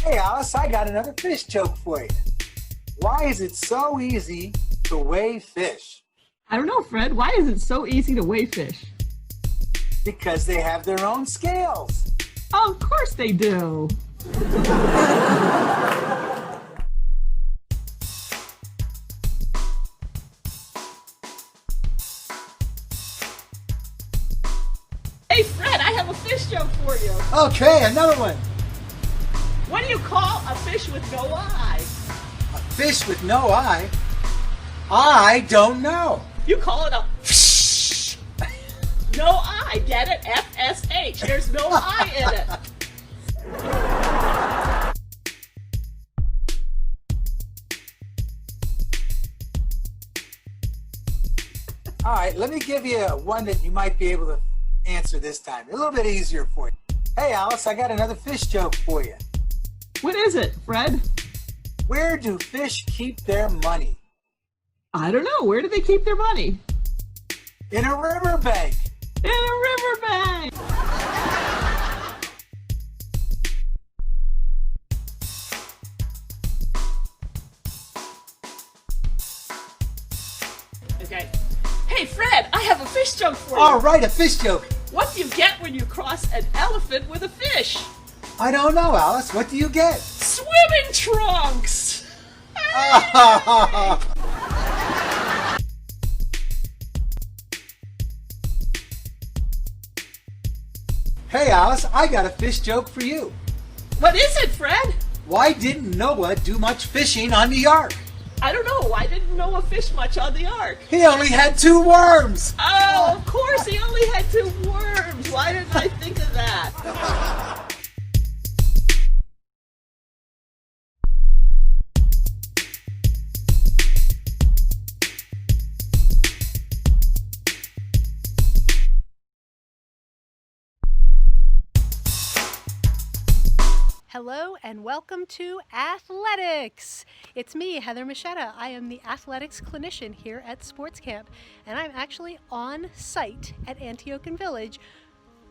Hey Alice, I got another fish joke for you. Why is it so easy to weigh fish? I don't know, Fred. Why is it so easy to weigh fish? Because they have their own scales. Oh, of course they do. Hey, Fred, I have a fish joke for you. Okay, another one. What do you call a fish with no eye? A fish with no eye? I don't know. You call it a fish. No eye, get it? FSH. There's no eye in it. All right, let me give you one that you might be able to answer this time. A little bit easier for you. Hey Alice, I got another fish joke for you. What is it, Fred? Where do fish keep their money? I don't know. Where do they keep their money? In a riverbank. In a riverbank. Okay. Hey, Fred, I have a fish joke for you. All right, a fish joke. What do you get when you cross an elephant with a fish? I don't know, Alice. What do you get? Swimming trunks. Hey Alice, I got a fish joke for you. What is it, Fred? Why didn't Noah do much fishing on the ark? I don't know. I didn't know a fish much on the ark. He only had 2 worms. Oh, of course, he only had 2 worms. Why didn't I think of that? Hello and welcome to Athletics. It's me, Heather 𝗻𝗫𝗀𝗃. I am the athletics clinician here at Sports Camp, and I'm actually on site at 𝗓𝗪𝗓 Village,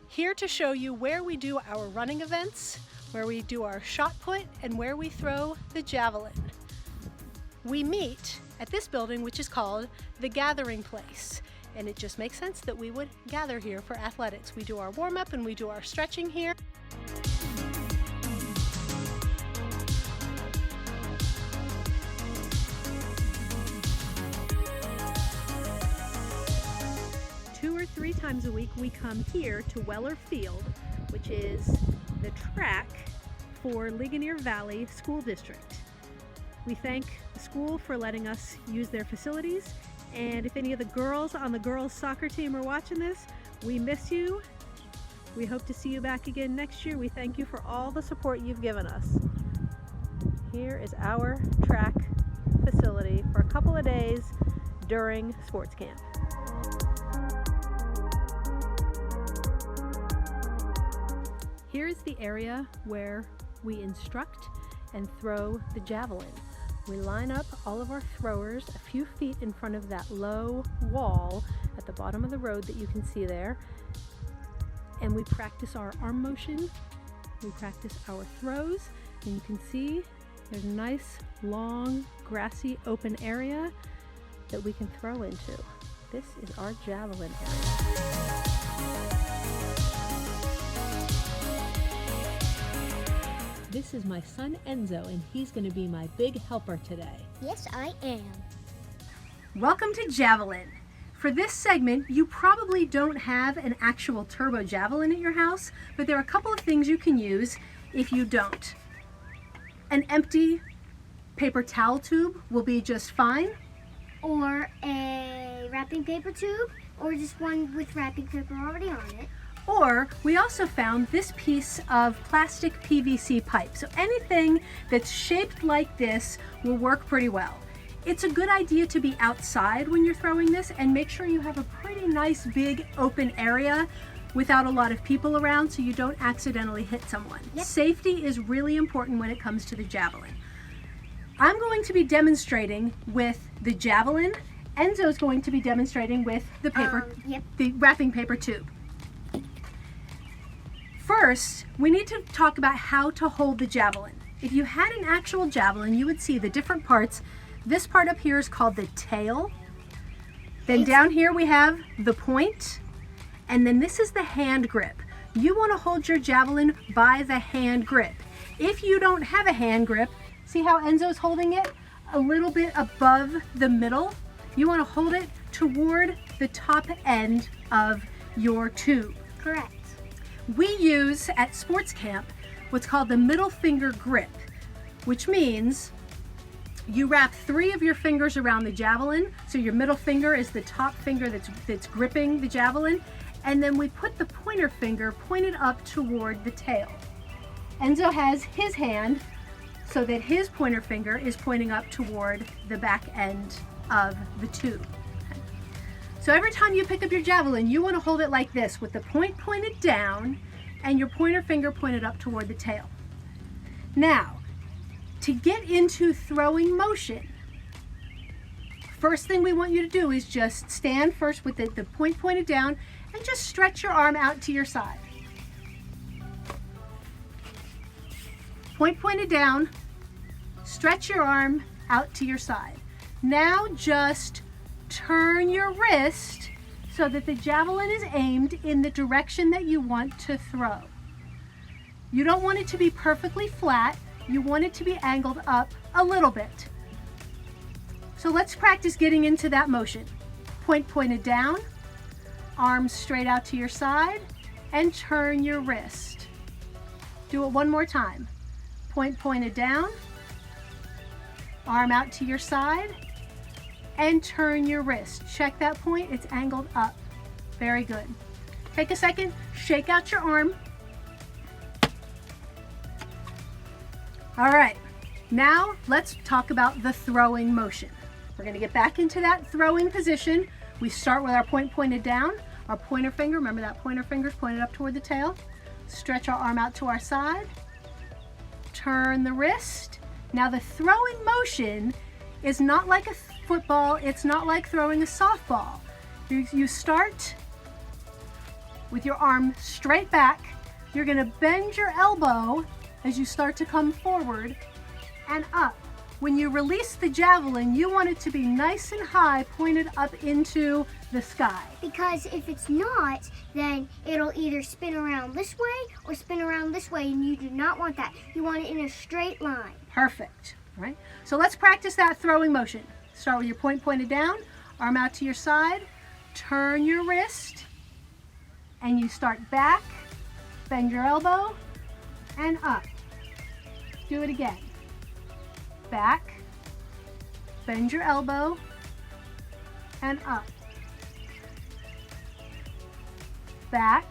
here to show you where we do our running events, where we do our shot put, and where we throw the javelin. We meet at this building, which is called the Gathering Place, and it just makes sense that we would gather here for athletics. We do our warm-up and we do our stretching here. Two or 3 times a week we come here to 𝗬𝗺 Field, which is the track for Ligonier Valley School District. We thank the school for letting us use their facilities, and if any of the girls on the girls soccer team are watching this, we miss you. We hope to see you back again next year. We thank you for all the support you've given us. Here is our track facility for a couple of days during sports camp. Here is the area where we instruct and throw the javelin. We line up all of our throwers a few feet in front of that low wall at the bottom of the road that you can see there. And we practice our arm motion, we practice our throws, and you can see there's a nice, long, grassy, open area that we can throw into. This is our javelin area. This is my son Enzo, and he's going to be my big helper today. Yes, I am. Welcome to Javelin. For this segment, you probably don't have an actual turbo javelin at your house, but there are a couple of things you can use if you don't. An empty paper towel tube will be just fine. Or a wrapping paper tube, or just one with wrapping paper already on it. Or we also found this piece of plastic PVC pipe. So anything that's shaped like this will work pretty well. It's a good idea to be outside when you're throwing this, and make sure you have a pretty nice big open area without a lot of people around so you don't accidentally hit someone. Yep. Safety is really important when it comes to the javelin. I'm going to be demonstrating with the javelin. Enzo's going to be demonstrating with the paper, the wrapping paper tube. First, we need to talk about how to hold the javelin. if you had an actual javelin, you would see the different parts. This part up here is called the tail. Then down here we have the point, and then this is the hand grip. You want to hold your javelin by the hand grip. If you don't have a hand grip, see how Enzo's holding it a little bit above the middle? You want to hold it toward the top end of your tube. Correct. We use at sports camp what's called the middle finger grip, which means you wrap 3 of your fingers around the javelin. So your middle finger is the top finger that's gripping the javelin. And then we put the pointer finger pointed up toward the tail. Enzo has his hand so that his pointer finger is pointing up toward the back end of the tube. So every time you pick up your javelin, you want to hold it like this with the point pointed down and your pointer finger pointed up toward the tail. Now, to get into throwing motion, first thing we want you to do is just stand first with the point pointed down and just stretch your arm out to your side. Point pointed down, stretch your arm out to your side. Now just turn your wrist so that the javelin is aimed in the direction that you want to throw. You don't want it to be perfectly flat. You want it to be angled up a little bit. So let's practice getting into that motion. Point pointed down, arms straight out to your side, and turn your wrist. Do it one more time. Point pointed down, arm out to your side, and turn your wrist. Check that point, it's angled up. Very good. Take a second, shake out your arm. All right, now let's talk about the throwing motion. We're gonna get back into that throwing position. We start with our point pointed down, our pointer finger, remember that pointer finger is pointed up toward the tail. Stretch our arm out to our side, turn the wrist. Now the throwing motion is not like a football, it's not like throwing a softball. You start with your arm straight back. You're gonna bend your elbow as you start to come forward and up. When you release the javelin, you want it to be nice and high, pointed up into the sky. Because if it's not, then it'll either spin around this way or spin around this way, and you do not want that. You want it in a straight line. Perfect, all right? So let's practice that throwing motion. Start with your point pointed down, arm out to your side, turn your wrist, and you start back, bend your elbow, and up. Do it again. Back, bend your elbow, and up. Back,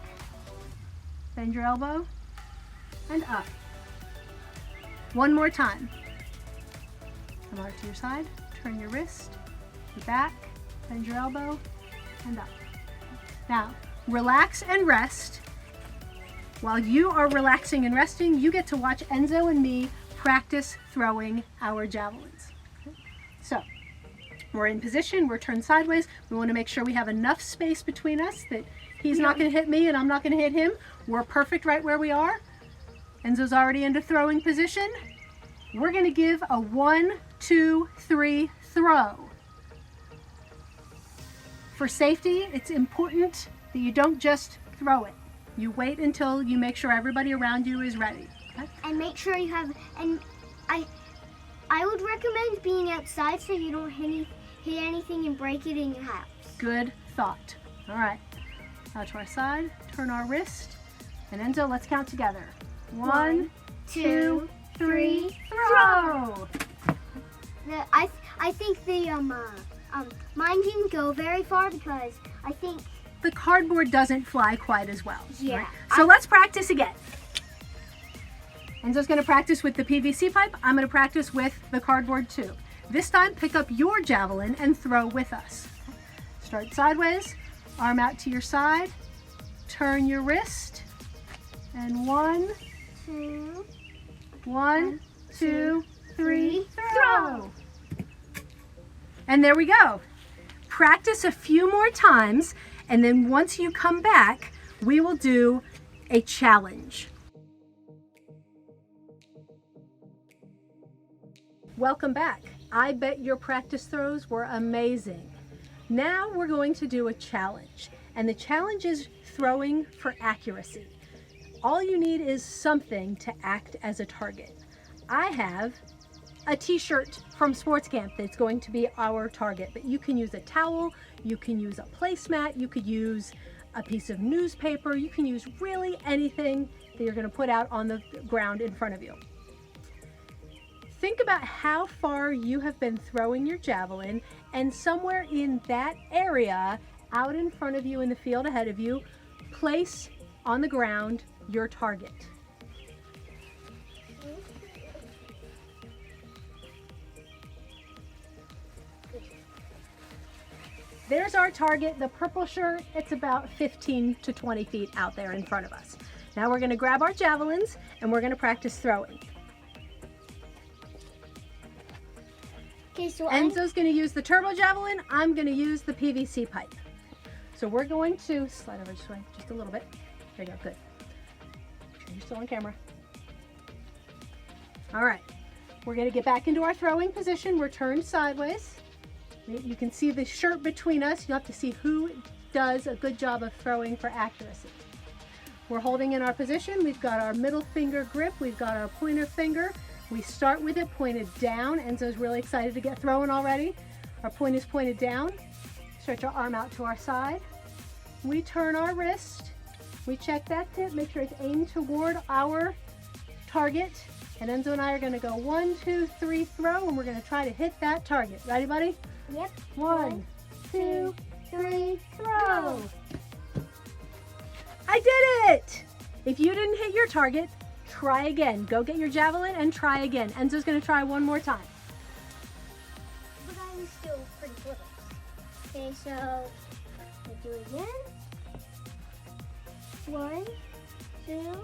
bend your elbow, and up. One more time. Come out to your side, turn your wrist, back, bend your elbow, and up. Now, relax and rest. While you are relaxing and resting, you get to watch Enzo and me practice throwing our javelins. So, we're in position, we're turned sideways. We want to make sure we have enough space between us that he's not going to hit me and I'm not going to hit him. We're perfect right where we are. Enzo's already into throwing position. We're going to give a 1, 2, 3 throw. For safety, it's important that you don't just throw it. You wait until you make sure everybody around you is ready. Okay? And make sure you have, and I would recommend being outside so you don't hit anything and break it in your house. Good thought. All right. Out to our side, turn our wrist, and Enzo, let's count together. 1, 2, 3, throw! I think mine didn't go very far because I think the cardboard doesn't fly quite as well. Yeah. Right? So let's practice again. Enzo's going to practice with the PVC pipe. I'm going to practice with the cardboard tube. This time, pick up your javelin and throw with us. Start sideways, arm out to your side, turn your wrist, and 1, 2, 3, throw! And there we go. Practice a few more times, and then once you come back, we will do a challenge. Welcome back. I bet your practice throws were amazing. Now we're going to do a challenge, and the challenge is throwing for accuracy. All you need is something to act as a target. I have a t-shirt from sports camp that's going to be our target, but you can use a towel, you can use a placemat, you could use a piece of newspaper, you can use really anything that you're going to put out on the ground in front of you. Think about how far you have been throwing your javelin, and somewhere in that area out in front of you in the field ahead of you, place on the ground your target. There's our target, the purple shirt. It's about 15 to 20 feet out there in front of us. Now we're going to grab our javelins and we're going to practice throwing. Okay, so Enzo's going to use the turbo javelin. I'm going to use the PVC pipe. So we're going to slide over this way just a little bit. There you go, good. You're still on camera. All right, we're going to get back into our throwing position. We're turned sideways. You can see the shirt between us. You'll have to see who does a good job of throwing for accuracy. We're holding in our position. We've got our middle finger grip. We've got our pointer finger. We start with it pointed down. Enzo's really excited to get throwing already. Our point is pointed down. Stretch our arm out to our side. We turn our wrist. We check that tip, make sure it's aimed toward our target. And Enzo and I are going to go 1, 2, 3, throw, and we're going to try to hit that target. Ready, buddy? Yep. 1, 2, 3, throw. I did it! If you didn't hit your target, try again. Go get your javelin and try again. Enzo's going to try one more time. But I was still pretty close. Okay, so let's do it again. 1, 2,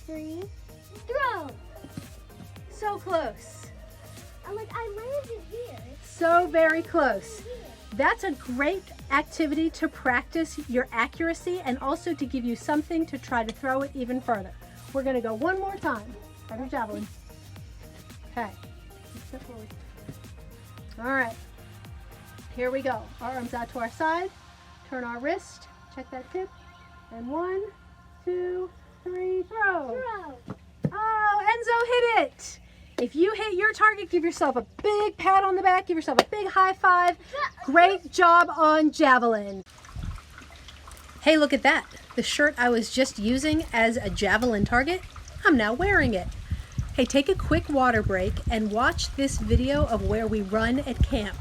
3, throw! So close. I landed here. So very close. That's a great activity to practice your accuracy and also to give you something to try to throw it even further. We're going to go one more time. Grab your javelin. Okay. Step forward. All right. Here we go. Our arms out to our side. Turn our wrist. Check that tip. And 1, 2, 3, throw. Throw! Oh, Enzo hit it. If you hit your target, give yourself a big pat on the back. Give yourself a big high five. Great job on javelin. Hey, look at that. The shirt I was just using as a javelin target, I'm now wearing it. Hey, take a quick water break and watch this video of where we run at camp.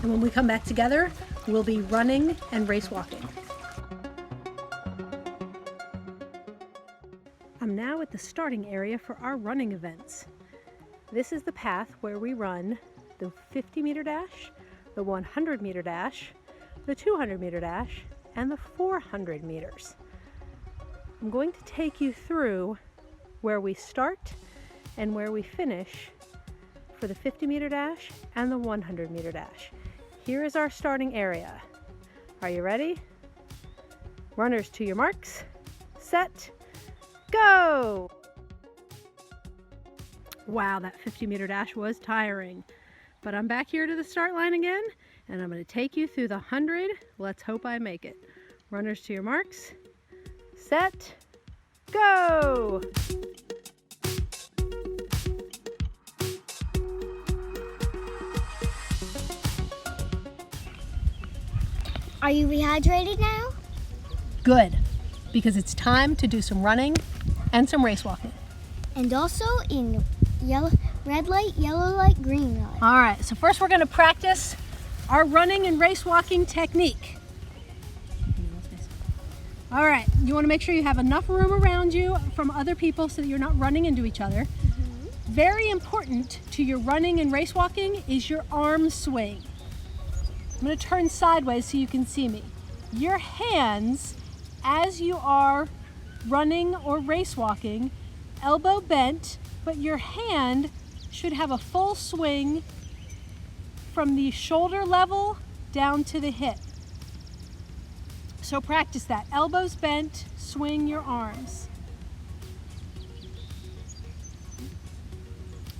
And when we come back together, we'll be running and race walking. I'm now at the starting area for our running events. This is the path where we run the 50-meter dash, the 100-meter dash, the 200-meter dash, and the 400 meters. I'm going to take you through where we start and where we finish for the 50-meter dash and the 100-meter dash. Here is our starting area. Are you ready? Runners, to your marks, set, go! Wow, that 50-meter dash was tiring. But I'm back here to the start line again, and I'm going to take you through the 100. Let's hope I make it. Runners, to your marks, set, go! Are you rehydrated now? Good, because it's time to do some running and some race walking. And also in red light, yellow light, green light. All right, so first we're going to practice our running and race walking technique. All right, you want to make sure you have enough room around you from other people so that you're not running into each other. Very important to your running and race walking is your arm swing. I'm going to turn sideways so you can see me. Your hands, as you are running or race walking, elbow bent, but your hand should have a full swing from the shoulder level down to the hip. So practice that. Elbows bent, swing your arms.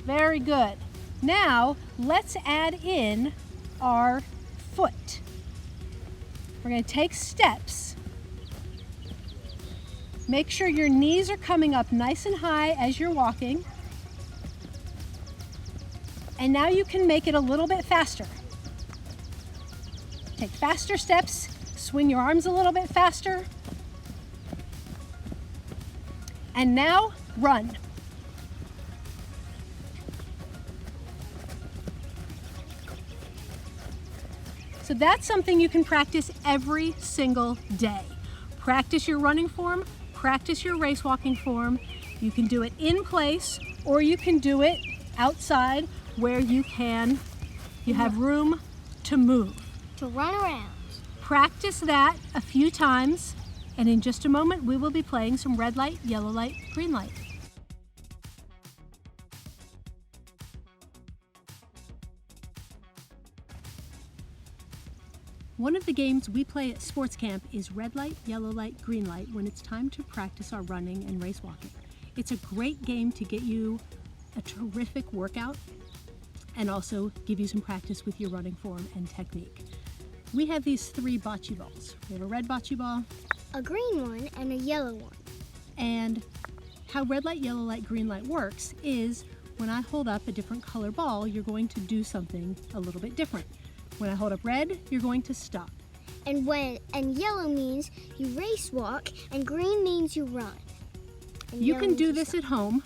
Very good. Now, let's add in our foot. We're going to take steps. Make sure your knees are coming up nice and high as you're walking. And now you can make it a little bit faster. Take faster steps, swing your arms a little bit faster. And now, run. So that's something you can practice every single day. Practice your running form, practice your race walking form. You can do it in place or you can do it outside where you have room to move. To run around. Practice that a few times, and in just a moment we will be playing some red light, yellow light, green light. One of the games we play at sports camp is red light, yellow light, green light when it's time to practice our running and race walking. It's a great game to get you a terrific workout and also give you some practice with your running form and technique. We have these 3 bocce balls. We have a red bocce ball, a green one, and a yellow one. And how red light, yellow light, green light works is when I hold up a different color ball, you're going to do something a little bit different. When I hold up red, you're going to stop. And yellow means you race walk, and green means you run. And you can do this at home,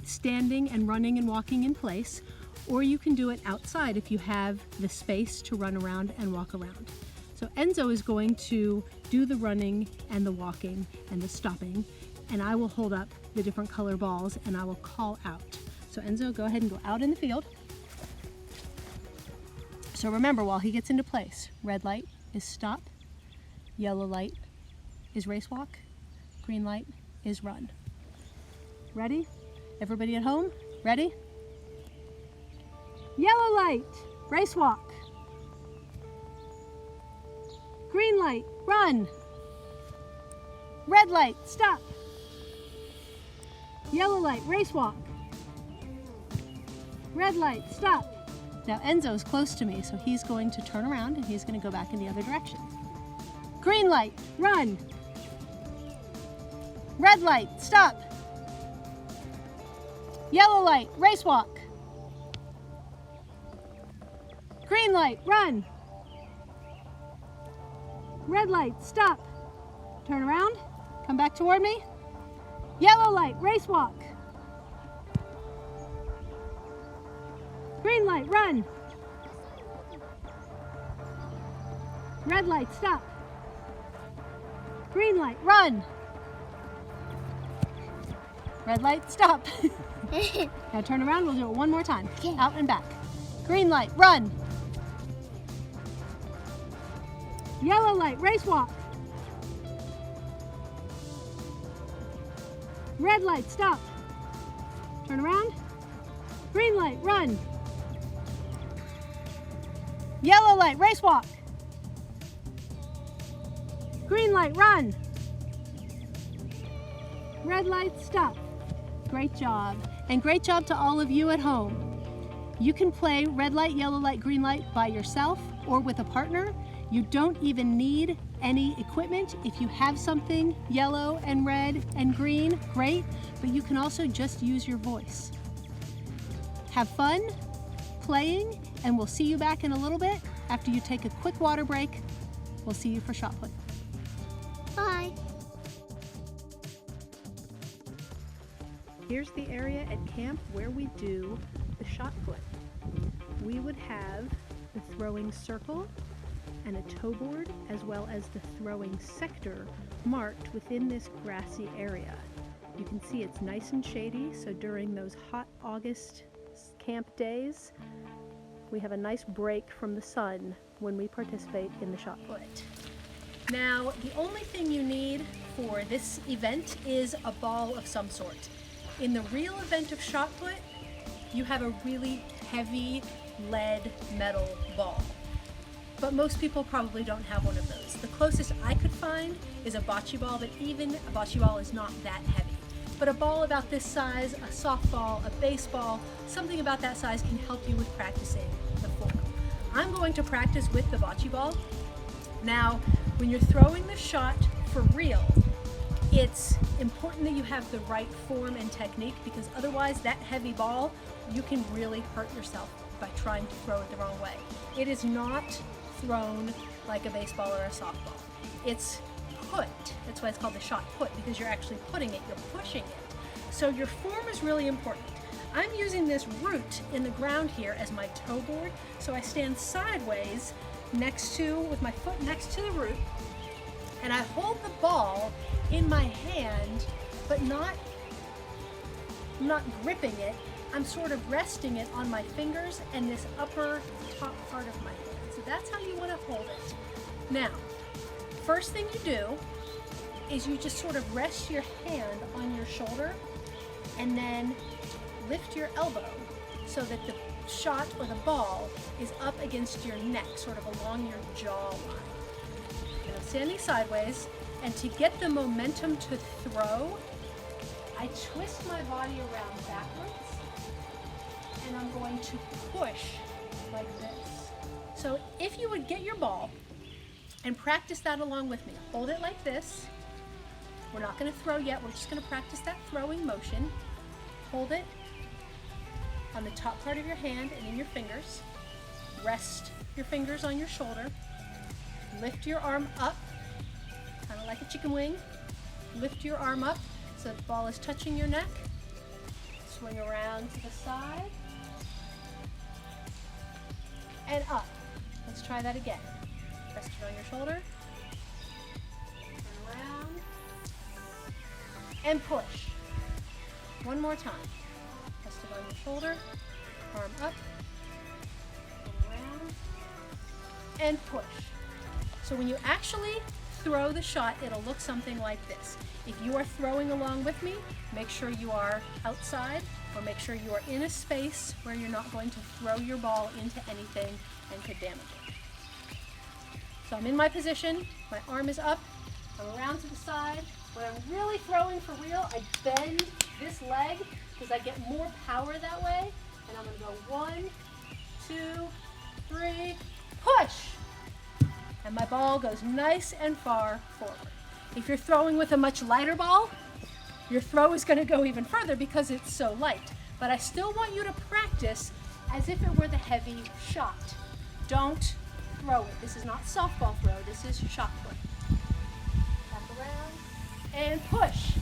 standing and running and walking in place, or you can do it outside if you have the space to run around and walk around. So Enzo is going to do the running and the walking and the stopping, and I will hold up the different color balls and I will call out. So Enzo, go ahead and go out in the field. So remember, while he gets into place, red light is stop, yellow light is race walk, green light is run. Ready? Everybody at home, ready? Yellow light, race walk. Green light, run. Red light, stop. Yellow light, race walk. Red light, stop. Now Enzo's close to me, so he's going to turn around and he's going to go back in the other direction. Green light, run. Red light, stop. Yellow light, race walk. Green light, run. Red light, stop. Turn around, come back toward me. Yellow light, race walk. Green light, run. Red light, stop. Green light, run. Red light, stop. Now turn around, we'll do it one more time. Okay. Out and back. Green light, run. Yellow light, race walk. Red light, stop. Turn around. Green light, run. Yellow light, race walk. Green light, run. Red light, stop. Great job. And great job to all of you at home. You can play red light, yellow light, green light by yourself or with a partner. You don't even need any equipment. If you have something yellow and red and green, great, but you can also just use your voice. Have fun playing, and we'll see you back in a little bit. After you take a quick water break, we'll see you for shot put. Bye. Here's the area at camp where we do the shot put. We would have the throwing circle and a toe board, as well as the throwing sector marked within this grassy area. You can see it's nice and shady, so during those hot August camp days, we have a nice break from the sun when we participate in the shot put. Now, the only thing you need for this event is a ball of some sort. In the real event of shot put, you have a really heavy lead metal ball. But most people probably don't have one of those. The closest I could find is a bocce ball, but even a bocce ball is not that heavy. but a ball about this size, a softball, a baseball, something about that size can help you with practicing the form. I'm going to practice with the bocce ball. Now, when you're throwing the shot for real, it's important that you have the right form and technique, because otherwise that heavy ball, you can really hurt yourself by trying to throw it the wrong way. It is not thrown like a baseball or a softball. It's put. That's why it's called the shot put, because you're actually putting it, you're pushing it. So your form is really important. I'm using this root in the ground here as my toe board, so I stand sideways with my foot next to the root, and I hold the ball in my hand, but not gripping it. I'm sort of resting it on my fingers and this upper top part of my hand. So that's how you want to hold it. Now, first thing you do is you just sort of rest your hand on your shoulder and then lift your elbow so that the shot or the ball is up against your neck, sort of along your jawline. Now I'm standing sideways, and to get the momentum to throw, I twist my body around backwards, and I'm going to push like this. So if you would get your ball and practice that along with me, hold it like this. We're not going to throw yet, we're just going to practice that throwing motion. Hold it on the top part of your hand and in your fingers. Rest your fingers on your shoulder. Lift your arm up, kind of like a chicken wing. Lift your arm up so the ball is touching your neck. Swing around to the side and up. Let's try that again. Rest it on your shoulder. Turn around and push. One more time. Rest it on your shoulder, arm up, turn around, and push. So when you actually throw the shot, it'll look something like this. If you are throwing along with me, make sure you are outside, or make sure you are in a space where you're not going to throw your ball into anything and could damage it. So I'm in my position, my arm is up, I'm around to the side. When I'm really throwing for real, I bend this leg because I get more power that way. And I'm gonna go 1, 2, 3, push! And my ball goes nice and far forward. If you're throwing with a much lighter ball, your throw is gonna go even further because it's so light. But I still want you to practice as if it were the heavy shot. Don't throw it. This is not softball throw, this is shot put. Back around and push.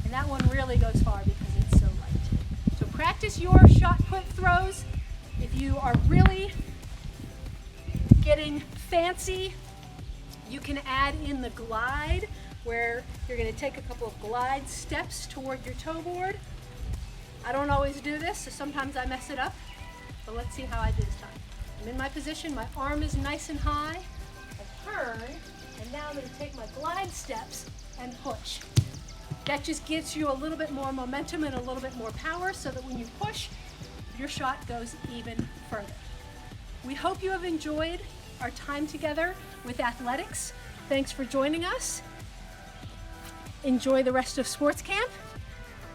And that one really goes far because it's so light. So practice your shot put throws. If you are really getting fancy, you can add in the glide, where you're going to take a couple of glide steps toward your toe board. I don't always do this, so sometimes I mess it up, but let's see how I do this time. I'm in my position, my arm is nice and high, I turn, and now I'm going to take my glide steps and push. That just gives you a little bit more momentum and a little bit more power so that when you push, your shot goes even further. We hope you have enjoyed our time together with athletics. Thanks for joining us. Enjoy the rest of sports camp.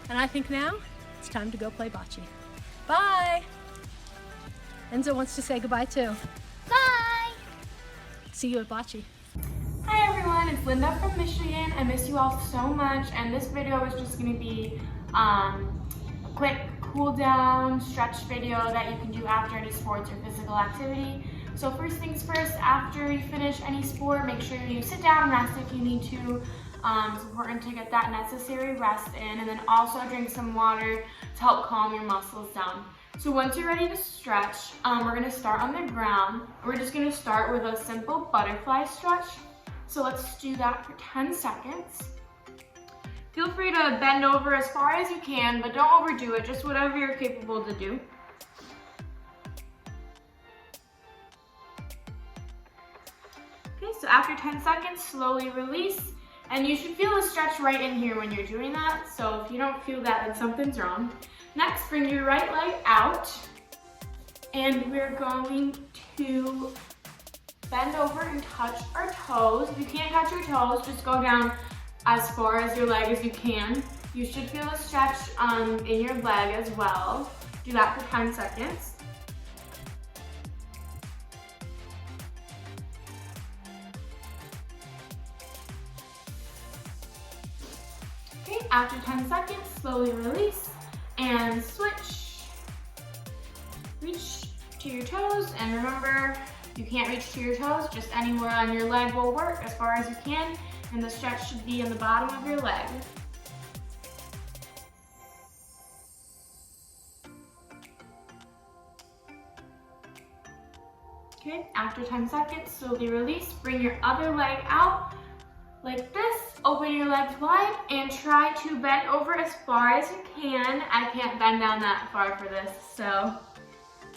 And I think now it's time to go play bocce. Bye. Enzo wants to say goodbye too. Bye! See you at bocce. Hi everyone, it's Linda from Michigan. I miss you all so much, and this video is just going to be a quick cool down stretch video that you can do after any sports or physical activity. So first things first, after you finish any sport, make sure you sit down and rest if you need to. It's important to get that necessary rest in, and then also drink some water to help calm your muscles down. So once you're ready to stretch, we're going to start on the ground. We're just going to start with a simple butterfly stretch. So let's do that for 10 seconds. Feel free to bend over as far as you can, but don't overdo it, just whatever you're capable to do. Okay, so after 10 seconds, slowly release. And you should feel a stretch right in here when you're doing that. So if you don't feel that, then something's wrong. Next, bring your right leg out. And we're going to bend over and touch our toes. If you can't touch your toes, just go down as far as your leg as you can. You should feel a stretch in your leg as well. Do that for 10 seconds. Okay, after 10 seconds, slowly release and switch. Reach to your toes, and remember, you can't reach to your toes, just anywhere on your leg will work as far as you can, and the stretch should be in the bottom of your leg. Okay, after 10 seconds, slowly release, bring your other leg out like this, open your legs wide, and try to bend over as far as you can. I can't bend down that far for this, so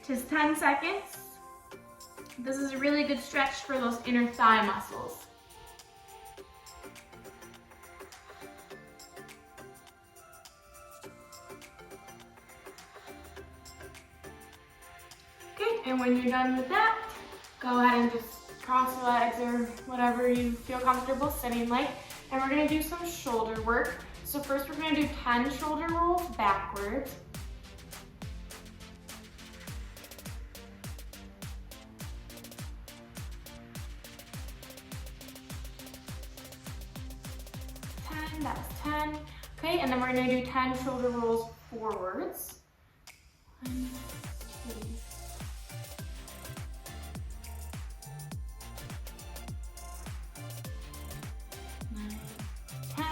just 10 seconds. This is a really good stretch for those inner thigh muscles. Okay, and when you're done with that, go ahead and just cross your legs or whatever you feel comfortable sitting like. And we're gonna do some shoulder work. So first we're gonna do 10 shoulder rolls backwards. That's 10. Okay, and then we're gonna do 10 shoulder rolls forwards. 1, 2, 9, 10.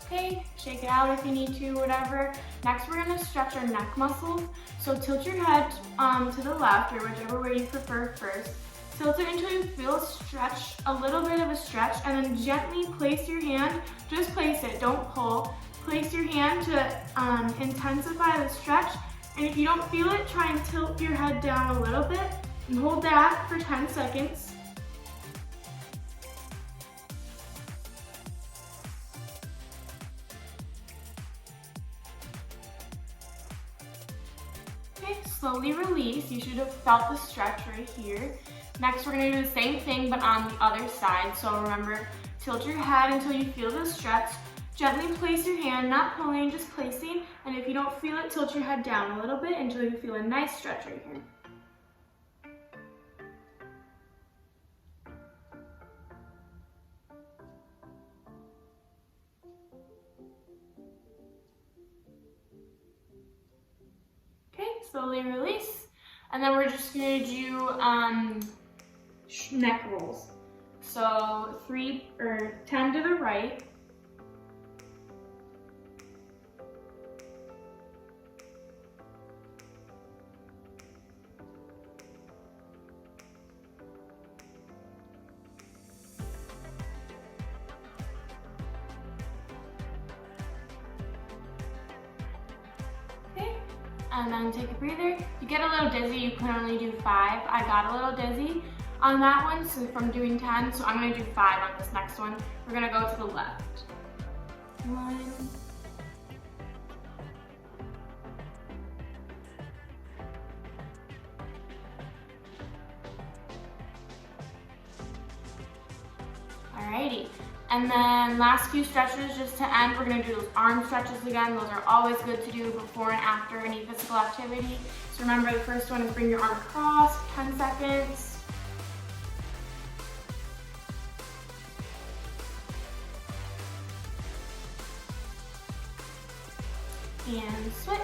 Okay, shake it out if you need to, whatever. Next, we're gonna stretch our neck muscles. So tilt your head to the left, or whichever way you prefer first. Tilt it until you feel a stretch, a little bit of a stretch, and then gently place your hand, just place it, don't pull. Place your hand to intensify the stretch, and if you don't feel it, try and tilt your head down a little bit, and hold that for 10 seconds. Okay, slowly release. You should have felt the stretch right here. Next, we're gonna do the same thing, but on the other side. So remember, tilt your head until you feel the stretch. Gently place your hand, not pulling, just placing. And if you don't feel it, tilt your head down a little bit until you feel a nice stretch right here. Okay, slowly release. And then we're just gonna do neck rolls. So 10 to the right. Okay, and then take a breather. You get a little dizzy, you can only do 5. I got a little dizzy on that one, so from doing 10, so I'm gonna do 5 on this next one. We're gonna go to the left. 1. Alrighty, and then last few stretches just to end, we're gonna do those arm stretches again. Those are always good to do before and after any physical activity. So remember, the first one is bring your arm across, 10 seconds. And switch.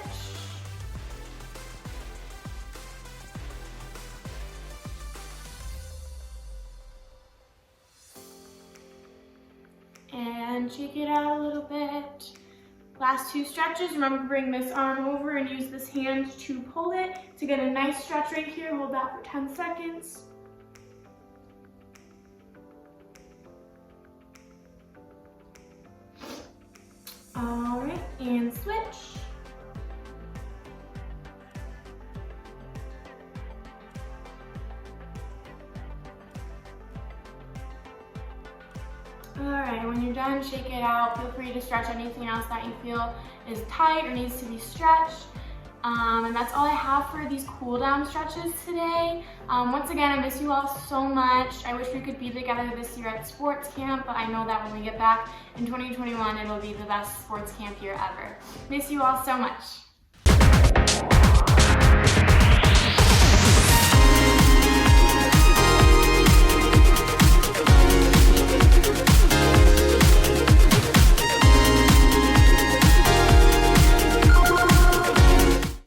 And shake it out a little bit. Last 2 stretches, remember to bring this arm over and use this hand to pull it to get a nice stretch right here. Hold that for 10 seconds. All right, and switch. All right, when you're done, shake it out. Feel free to stretch anything else that you feel is tight or needs to be stretched. And that's all I have for these cool down stretches today. Once again, I miss you all so much. I wish we could be together this year at sports camp, but I know that when we get back in 2021, it'll be the best sports camp year ever. Miss you all so much.